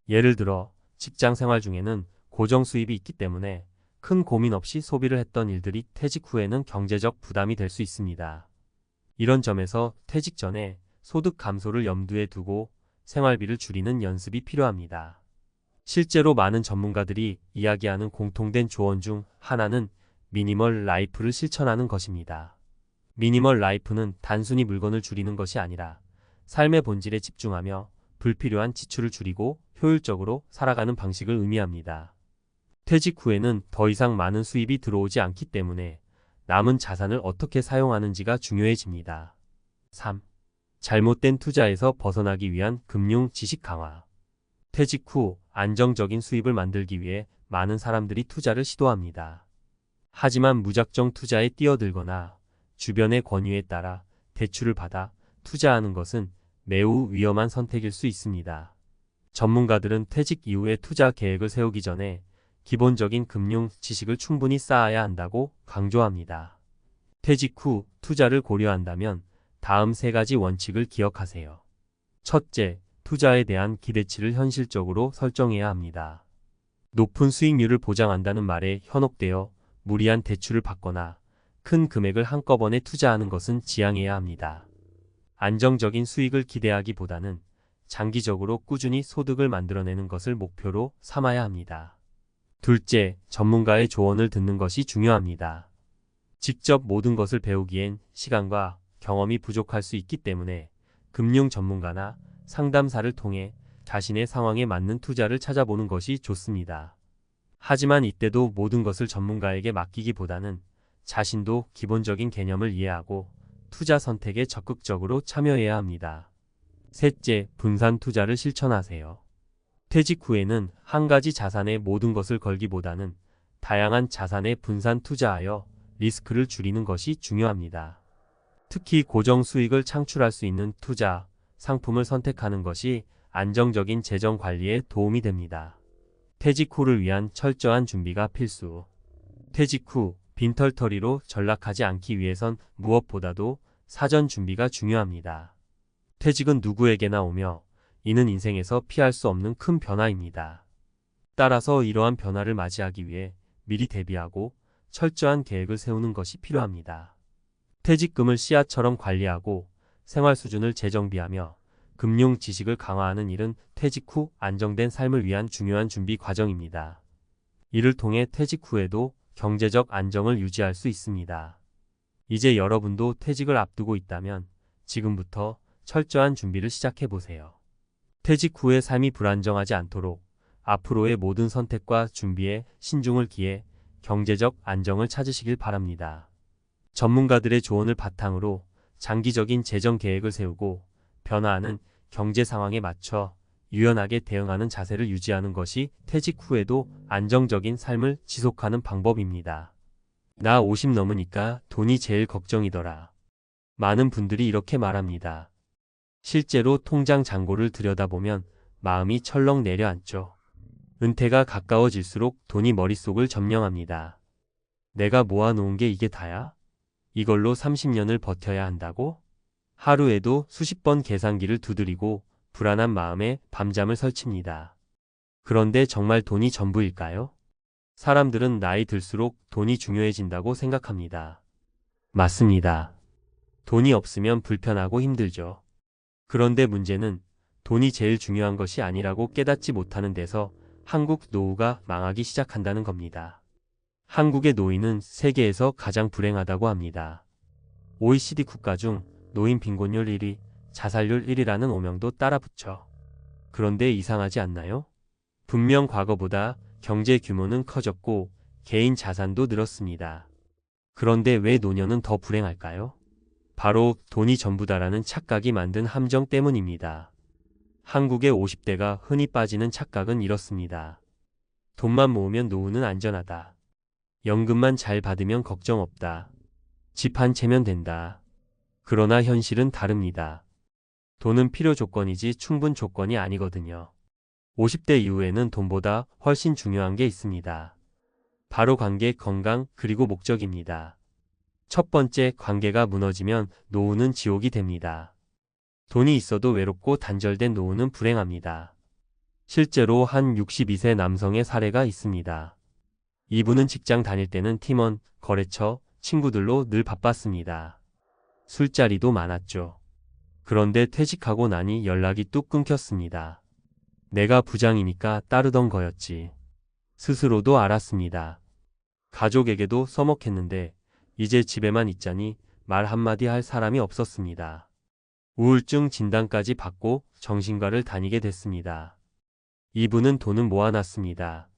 예를 들어 직장 생활 중에는 고정 수입이 있기 때문에 큰 고민 없이 소비를 했던 일들이 퇴직 후에는 경제적 부담이 될 수 있습니다. 이런 점에서 퇴직 전에 소득 감소를 염두에 두고 생활비를 줄이는 연습이 필요합니다. 실제로 많은 전문가들이 이야기하는 공통된 조언 중 하나는 미니멀 라이프를 실천하는 것입니다. 미니멀 라이프는 단순히 물건을 줄이는 것이 아니라 삶의 본질에 집중하며 불필요한 지출을 줄이고 효율적으로 살아가는 방식을 의미합니다. 퇴직 후에는 더 이상 많은 수입이 들어오지 않기 때문에 남은 자산을 어떻게 사용하는지가 중요해집니다. 3. 잘못된 투자에서 벗어나기 위한 금융 지식 강화. 퇴직 후 안정적인 수입을 만들기 위해 많은 사람들이 투자를 시도합니다. 하지만 무작정 투자에 뛰어들거나 주변의 권유에 따라 대출을 받아 투자하는 것은 매우 위험한 선택일 수 있습니다. 전문가들은 퇴직 이후에 투자 계획을 세우기 전에 기본적인 금융 지식을 충분히 쌓아야 한다고 강조합니다. 퇴직 후 투자를 고려한다면 다음 3가지 원칙을 기억하세요. 첫째, 투자에 대한 기대치를 현실적으로 설정해야 합니다. 높은 수익률을 보장한다는 말에 현혹되어 무리한 대출을 받거나 큰 금액을 한꺼번에 투자하는 것은 지양해야 합니다. 안정적인 수익을 기대하기보다는 장기적으로 꾸준히 소득을 만들어내는 것을 목표로 삼아야 합니다. 둘째, 전문가의 조언을 듣는 것이 중요합니다. 직접 모든 것을 배우기엔 시간과 경험이 부족할 수 있기 때문에 금융 전문가나 상담사를 통해 자신의 상황에 맞는 투자를 찾아보는 것이 좋습니다. 하지만 이때도 모든 것을 전문가에게 맡기기보다는 자신도 기본적인 개념을 이해하고 투자 선택에 적극적으로 참여해야 합니다. 셋째, 분산 투자를 실천하세요. 퇴직 후에는 한 가지 자산에 모든 것을 걸기보다는 다양한 자산에 분산 투자하여 리스크를 줄이는 것이 중요합니다. 특히 고정 수익을 창출할 수 있는 투자, 상품을 선택하는 것이 안정적인 재정 관리에 도움이 됩니다. 퇴직 후를 위한 철저한 준비가 필수. 퇴직 후 빈털터리로 전락하지 않기 위해선 무엇보다도 사전 준비가 중요합니다. 퇴직은 누구에게나 오며 이는 인생에서 피할 수 없는 큰 변화입니다. 따라서 이러한 변화를 맞이하기 위해 미리 대비하고 철저한 계획을 세우는 것이 필요합니다. 퇴직금을 씨앗처럼 관리하고 생활 수준을 재정비하며 금융 지식을 강화하는 일은 퇴직 후 안정된 삶을 위한 중요한 준비 과정입니다. 이를 통해 퇴직 후에도 경제적 안정을 유지할 수 있습니다. 이제 여러분도 퇴직을 앞두고 있다면 지금부터 철저한 준비를 시작해 보세요. 퇴직 후의 삶이 불안정하지 않도록 앞으로의 모든 선택과 준비에 신중을 기해 경제적 안정을 찾으시길 바랍니다. 전문가들의 조언을 바탕으로 장기적인 재정 계획을 세우고 변화하는 경제 상황에 맞춰 유연하게 대응하는 자세를 유지하는 것이 퇴직 후에도 안정적인 삶을 지속하는 방법입니다. 나 50 넘으니까 돈이 제일 걱정이더라. 많은 분들이 이렇게 말합니다. 실제로 통장 잔고를 들여다보면 마음이 철렁 내려앉죠. 은퇴가 가까워질수록 돈이 머릿속을 점령합니다. 내가 모아놓은 게 이게 다야? 이걸로 30년을 버텨야 한다고? 하루에도 수십 번 계산기를 두드리고 불안한 마음에 밤잠을 설칩니다. 그런데 정말 돈이 전부일까요? 사람들은 나이 들수록 돈이 중요해진다고 생각합니다. 맞습니다. 돈이 없으면 불편하고 힘들죠. 그런데 문제는 돈이 제일 중요한 것이 아니라고 깨닫지 못하는 데서 한국 노후가 망하기 시작한다는 겁니다. 한국의 노인은 세계에서 가장 불행하다고 합니다. OECD 국가 중 노인 빈곤율 1위, 자살률 1위라는 오명도 따라 붙죠. 그런데 이상하지 않나요? 분명 과거보다 경제 규모는 커졌고 개인 자산도 늘었습니다. 그런데 왜 노년은 더 불행할까요? 바로 돈이 전부다라는 착각이 만든 함정 때문입니다. 한국의 50대가 흔히 빠지는 착각은 이렇습니다. 돈만 모으면 노후는 안전하다. 연금만 잘 받으면 걱정 없다. 집 한 채면 된다. 그러나 현실은 다릅니다. 돈은 필요 조건이지 충분 조건이 아니거든요. 50대 이후에는 돈보다 훨씬 중요한 게 있습니다. 바로 관계, 건강, 그리고 목적입니다. 첫 번째, 관계가 무너지면 노후는 지옥이 됩니다. 돈이 있어도 외롭고 단절된 노후는 불행합니다. 실제로 한 62세 남성의 사례가 있습니다. 이분은 직장 다닐 때는 팀원, 거래처, 친구들로 늘 바빴습니다. 술자리도 많았죠. 그런데 퇴직하고 나니 연락이 뚝 끊겼습니다. 내가 부장이니까 따르던 거였지. 스스로도 알았습니다. 가족에게도 서먹했는데 이제 집에만 있자니 말 한마디 할 사람이 없었습니다. 우울증 진단까지 받고 정신과를 다니게 됐습니다. 이분은 돈은 모아놨습니다.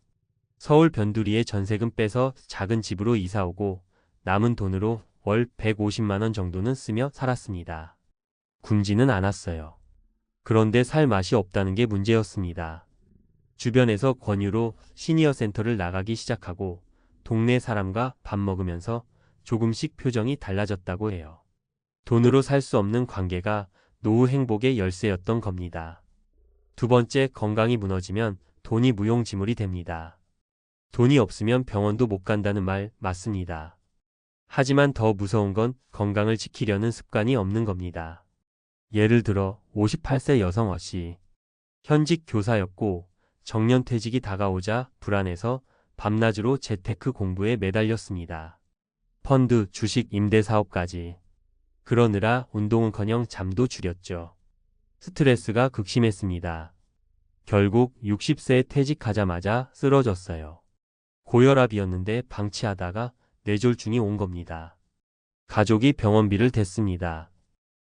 서울 변두리에 전세금 빼서 작은 집으로 이사오고 남은 돈으로 월 150만 원 정도는 쓰며 살았습니다. 굶지는 않았어요. 그런데 살 맛이 없다는 게 문제였습니다. 주변에서 권유로 시니어 센터를 나가기 시작하고 동네 사람과 밥 먹으면서 조금씩 표정이 달라졌다고 해요. 돈으로 살 수 없는 관계가 노후 행복의 열쇠였던 겁니다. 두 번째, 건강이 무너지면 돈이 무용지물이 됩니다. 돈이 없으면 병원도 못 간다는 말 맞습니다. 하지만 더 무서운 건 건강을 지키려는 습관이 없는 겁니다. 예를 들어 58세 여성 어씨. 현직 교사였고 정년퇴직이 다가오자 불안해서 밤낮으로 재테크 공부에 매달렸습니다. 펀드, 주식, 임대사업까지. 그러느라 운동은커녕 잠도 줄였죠. 스트레스가 극심했습니다. 결국 60세에 퇴직하자마자 쓰러졌어요. 고혈압이었는데 방치하다가 뇌졸중이 온 겁니다. 가족이 병원비를 댔습니다.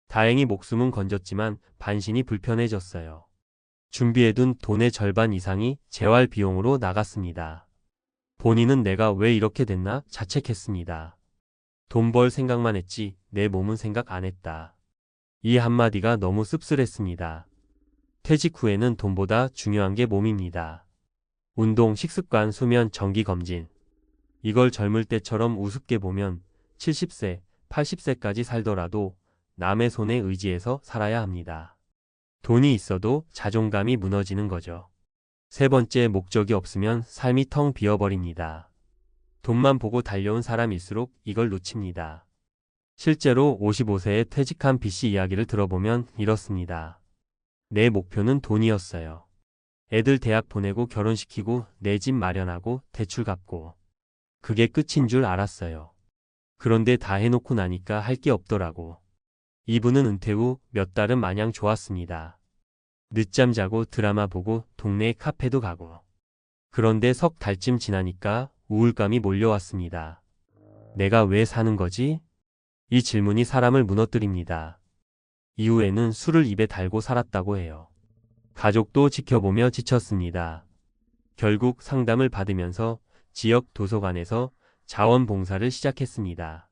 다행히 목숨은 건졌지만 반신이 불편해졌어요. 준비해둔 돈의 절반 이상이 재활 비용으로 나갔습니다. 본인은 내가 왜 이렇게 됐나 자책했습니다. 돈 벌 생각만 했지 내 몸은 생각 안 했다. 이 한마디가 너무 씁쓸했습니다. 퇴직 후에는 돈보다 중요한 게 몸입니다. 운동, 식습관, 수면, 정기검진. 이걸 젊을 때처럼 우습게 보면 70세, 80세까지 살더라도 남의 손에 의지해서 살아야 합니다. 돈이 있어도 자존감이 무너지는 거죠. 세 번째, 목적이 없으면 삶이 텅 비어버립니다. 돈만 보고 달려온 사람일수록 이걸 놓칩니다. 실제로 55세에 퇴직한 B씨 이야기를 들어보면 이렇습니다. 내 목표는 돈이었어요. 애들 대학 보내고 결혼시키고 내 집 마련하고 대출 갚고. 그게 끝인 줄 알았어요. 그런데 다 해놓고 나니까 할 게 없더라고. 이분은 은퇴 후 몇 달은 마냥 좋았습니다. 늦잠 자고 드라마 보고 동네 카페도 가고. 그런데 석 달쯤 지나니까 우울감이 몰려왔습니다. 내가 왜 사는 거지? 이 질문이 사람을 무너뜨립니다. 이후에는 술을 입에 달고 살았다고 해요. 가족도 지켜보며 지쳤습니다. 결국 상담을 받으면서 지역 도서관에서 자원봉사를 시작했습니다.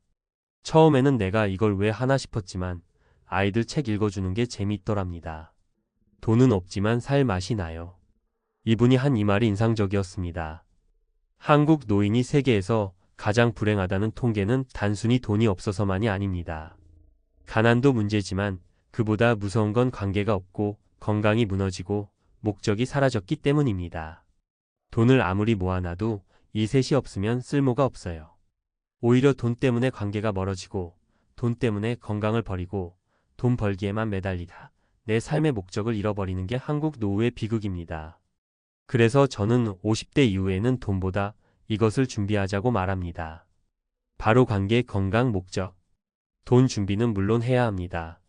처음에는 내가 이걸 왜 하나 싶었지만 아이들 책 읽어주는 게 재미있더랍니다. 돈은 없지만 살 맛이 나요. 이분이 한 이 말이 인상적이었습니다. 한국 노인이 세계에서 가장 불행하다는 통계는 단순히 돈이 없어서만이 아닙니다. 가난도 문제지만 그보다 무서운 건 관계가 없고 건강이 무너지고 목적이 사라졌기 때문입니다. 돈을 아무리 모아놔도 이 셋이 없으면 쓸모가 없어요. 오히려 돈 때문에 관계가 멀어지고 돈 때문에 건강을 버리고 돈 벌기에만 매달리다 내 삶의 목적을 잃어버리는 게 한국 노후의 비극입니다. 그래서 저는 50대 이후에는 돈보다 이것을 준비하자고 말합니다. 바로 관계, 건강, 목적. 돈 준비는 물론 해야 합니다.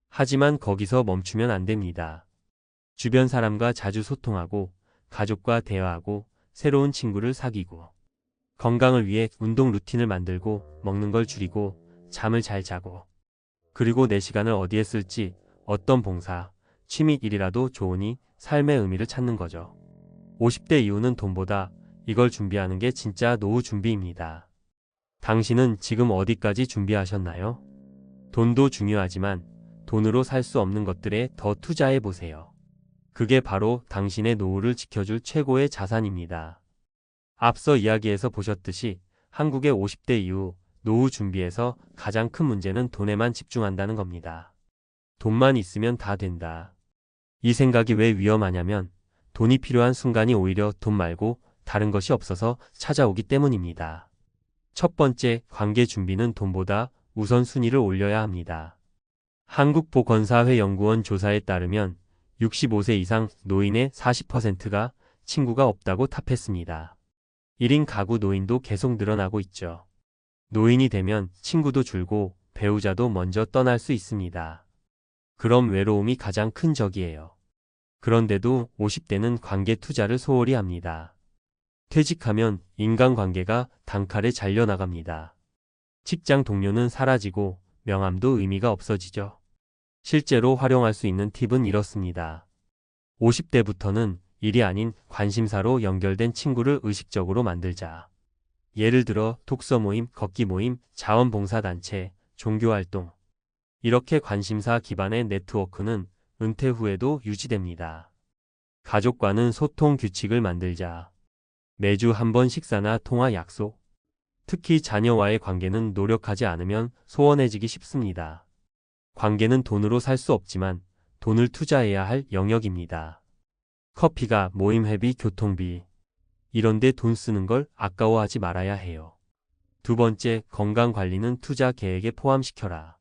하지만 거기서 멈추면 안 됩니다. 주변 사람과 자주 소통하고 가족과 대화하고 새로운 친구를 사귀고 건강을 위해 운동 루틴을 만들고 먹는 걸 줄이고 잠을 잘 자고 그리고 내 시간을 어디에 쓸지 어떤 봉사, 취미 일이라도 좋으니 삶의 의미를 찾는 거죠. 50대 이후는 돈보다 이걸 준비하는 게 진짜 노후 준비입니다. 당신은 지금 어디까지 준비하셨나요? 돈도 중요하지만 돈으로 살 수 없는 것들에 더 투자해 보세요. 그게 바로 당신의 노후를 지켜줄 최고의 자산입니다. 앞서 이야기에서 보셨듯이 한국의 50대 이후 노후 준비에서 가장 큰 문제는 돈에만 집중한다는 겁니다. 돈만 있으면 다 된다. 이 생각이 왜 위험하냐면 돈이 필요한 순간이 오히려 돈 말고 다른 것이 없어서 찾아오기 때문입니다. 첫 번째, 관계 준비는 돈보다 우선순위를 올려야 합니다. 한국보건사회연구원 조사에 따르면 65세 이상 노인의 40%가 친구가 없다고 답했습니다. 1인 가구 노인도 계속 늘어나고 있죠. 노인이 되면 친구도 줄고 배우자도 먼저 떠날 수 있습니다. 그럼 외로움이 가장 큰 적이에요. 그런데도 50대는 관계 투자를 소홀히 합니다. 퇴직하면 인간관계가 단칼에 잘려나갑니다. 직장 동료는 사라지고 명함도 의미가 없어지죠. 실제로 활용할 수 있는 팁은 이렇습니다. 50대부터는 일이 아닌 관심사로 연결된 친구를 의식적으로 만들자. 예를 들어 독서 모임, 걷기 모임, 자원봉사단체, 종교활동. 이렇게 관심사 기반의 네트워크는 은퇴 후에도 유지됩니다. 가족과는 소통 규칙을 만들자. 매주 한 번 식사나 통화 약속. 특히 자녀와의 관계는 노력하지 않으면 소원해지기 쉽습니다. 관계는 돈으로 살 수 없지만 돈을 투자해야 할 영역입니다. 커피가 모임회비, 교통비. 이런데 돈 쓰는 걸 아까워하지 말아야 해요. 두 번째, 건강관리는 투자 계획에 포함시켜라.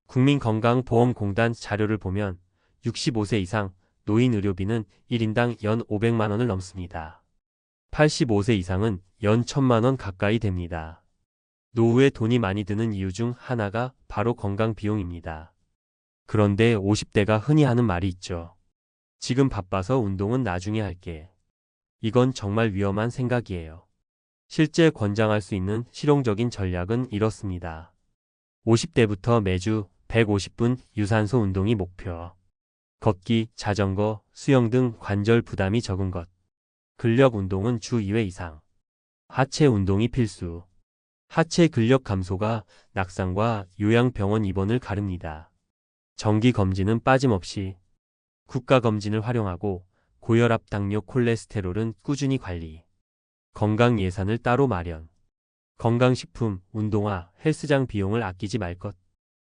국민건강보험공단 자료를 보면 65세 이상 노인 의료비는 1인당 연 500만 원을 넘습니다. 85세 이상은 연 1000만 원 가까이 됩니다. 노후에 돈이 많이 드는 이유 중 하나가 바로 건강 비용입니다. 그런데 50대가 흔히 하는 말이 있죠. 지금 바빠서 운동은 나중에 할게. 이건 정말 위험한 생각이에요. 실제 권장할 수 있는 실용적인 전략은 이렇습니다. 50대부터 매주 150분 유산소 운동이 목표. 걷기, 자전거, 수영 등 관절 부담이 적은 것. 근력 운동은 주 2회 이상. 하체 운동이 필수. 하체 근력 감소가 낙상과 요양병원 입원을 가릅니다. 정기 검진은 빠짐없이. 국가 검진을 활용하고 고혈압, 당뇨, 콜레스테롤은 꾸준히 관리. 건강 예산을 따로 마련. 건강식품, 운동화, 헬스장 비용을 아끼지 말 것.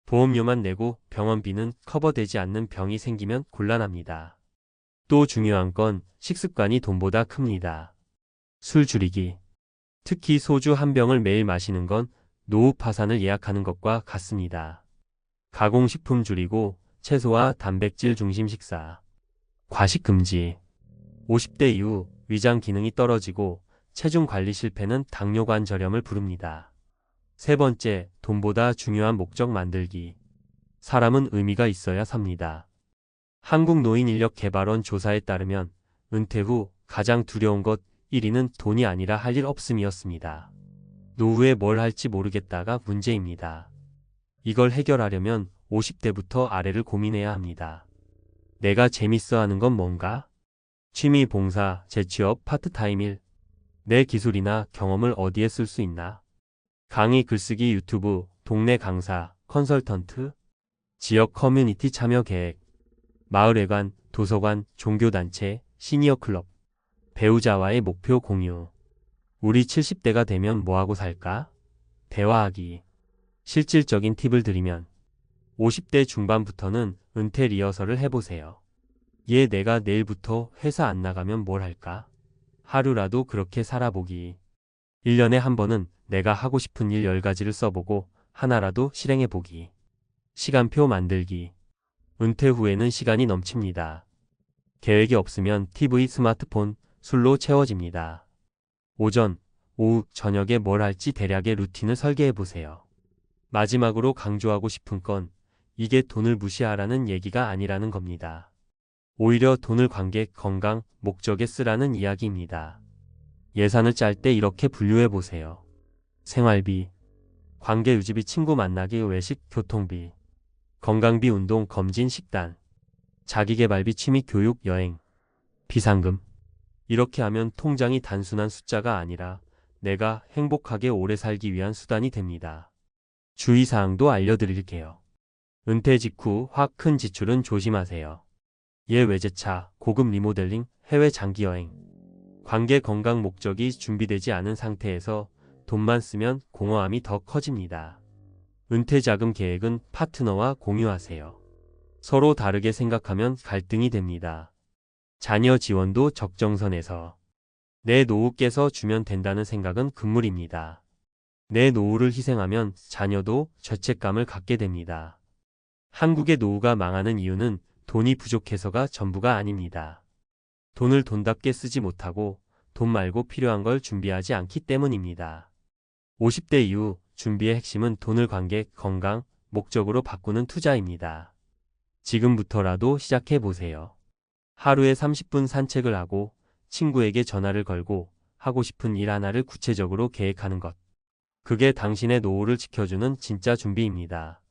보험료만 내고 병원비는 커버되지 않는 병이 생기면 곤란합니다. 또 중요한 건 식습관이 돈보다 큽니다. 술 줄이기. 특히 소주 한 병을 매일 마시는 건 노후 파산을 예약하는 것과 같습니다. 가공식품 줄이고 채소와 단백질 중심 식사. 과식 금지. 50대 이후 위장 기능이 떨어지고 체중 관리 실패는 당뇨관 저렴을 부릅니다. 세 번째, 돈보다 중요한 목적 만들기. 사람은 의미가 있어야 삽니다. 한국노인인력개발원 조사에 따르면 은퇴 후 가장 두려운 것 1위는 돈이 아니라 할 일 없음이었습니다. 노후에 뭘 할지 모르겠다가 문제입니다. 이걸 해결하려면 50대부터 아래를 고민해야 합니다. 내가 재밌어 하는 건 뭔가? 취미, 봉사, 재취업, 파트타임 일. 내 기술이나 경험을 어디에 쓸 수 있나? 강의, 글쓰기, 유튜브, 동네 강사, 컨설턴트, 지역 커뮤니티 참여 계획, 마을회관, 도서관, 종교단체, 시니어 클럽, 배우자와의 목표 공유. 우리 70대가 되면 뭐하고 살까? 대화하기. 실질적인 팁을 드리면 50대 중반부터는 은퇴 리허설을 해보세요. 얘 내가 내일부터 회사 안 나가면 뭘 할까? 하루라도 그렇게 살아보기. 1년에 한 번은 내가 하고 싶은 일 10가지를 써보고 하나라도 실행해보기. 시간표 만들기. 은퇴 후에는 시간이 넘칩니다. 계획이 없으면 TV, 스마트폰, 술로 채워집니다. 오전, 오후, 저녁에 뭘 할지 대략의 루틴을 설계해보세요. 마지막으로 강조하고 싶은 건 이게 돈을 무시하라는 얘기가 아니라는 겁니다. 오히려 돈을 관계, 건강, 목적에 쓰라는 이야기입니다. 예산을 짤 때 이렇게 분류해보세요. 생활비, 관계 유지비, 친구 만나기, 외식, 교통비, 건강비, 운동, 검진, 식단, 자기계발비, 취미, 교육, 여행, 비상금. 이렇게 하면 통장이 단순한 숫자가 아니라 내가 행복하게 오래 살기 위한 수단이 됩니다. 주의사항도 알려드릴게요. 은퇴 직후 확 큰 지출은 조심하세요. 외제차, 고급 리모델링, 해외 장기여행. 관계 건강 목적이 준비되지 않은 상태에서 돈만 쓰면 공허함이 더 커집니다. 은퇴자금 계획은 파트너와 공유하세요. 서로 다르게 생각하면 갈등이 됩니다. 자녀 지원도 적정선에서. 내 노후께서 주면 된다는 생각은 금물입니다. 내 노후를 희생하면 자녀도 죄책감을 갖게 됩니다. 한국의 노후가 망하는 이유는 돈이 부족해서가 전부가 아닙니다. 돈을 돈답게 쓰지 못하고 돈 말고 필요한 걸 준비하지 않기 때문입니다. 50대 이후 준비의 핵심은 돈을 관계, 건강, 목적으로 바꾸는 투자입니다. 지금부터라도 시작해 보세요. 하루에 30분 산책을 하고 친구에게 전화를 걸고 하고 싶은 일 하나를 구체적으로 계획하는 것. 그게 당신의 노후를 지켜주는 진짜 준비입니다.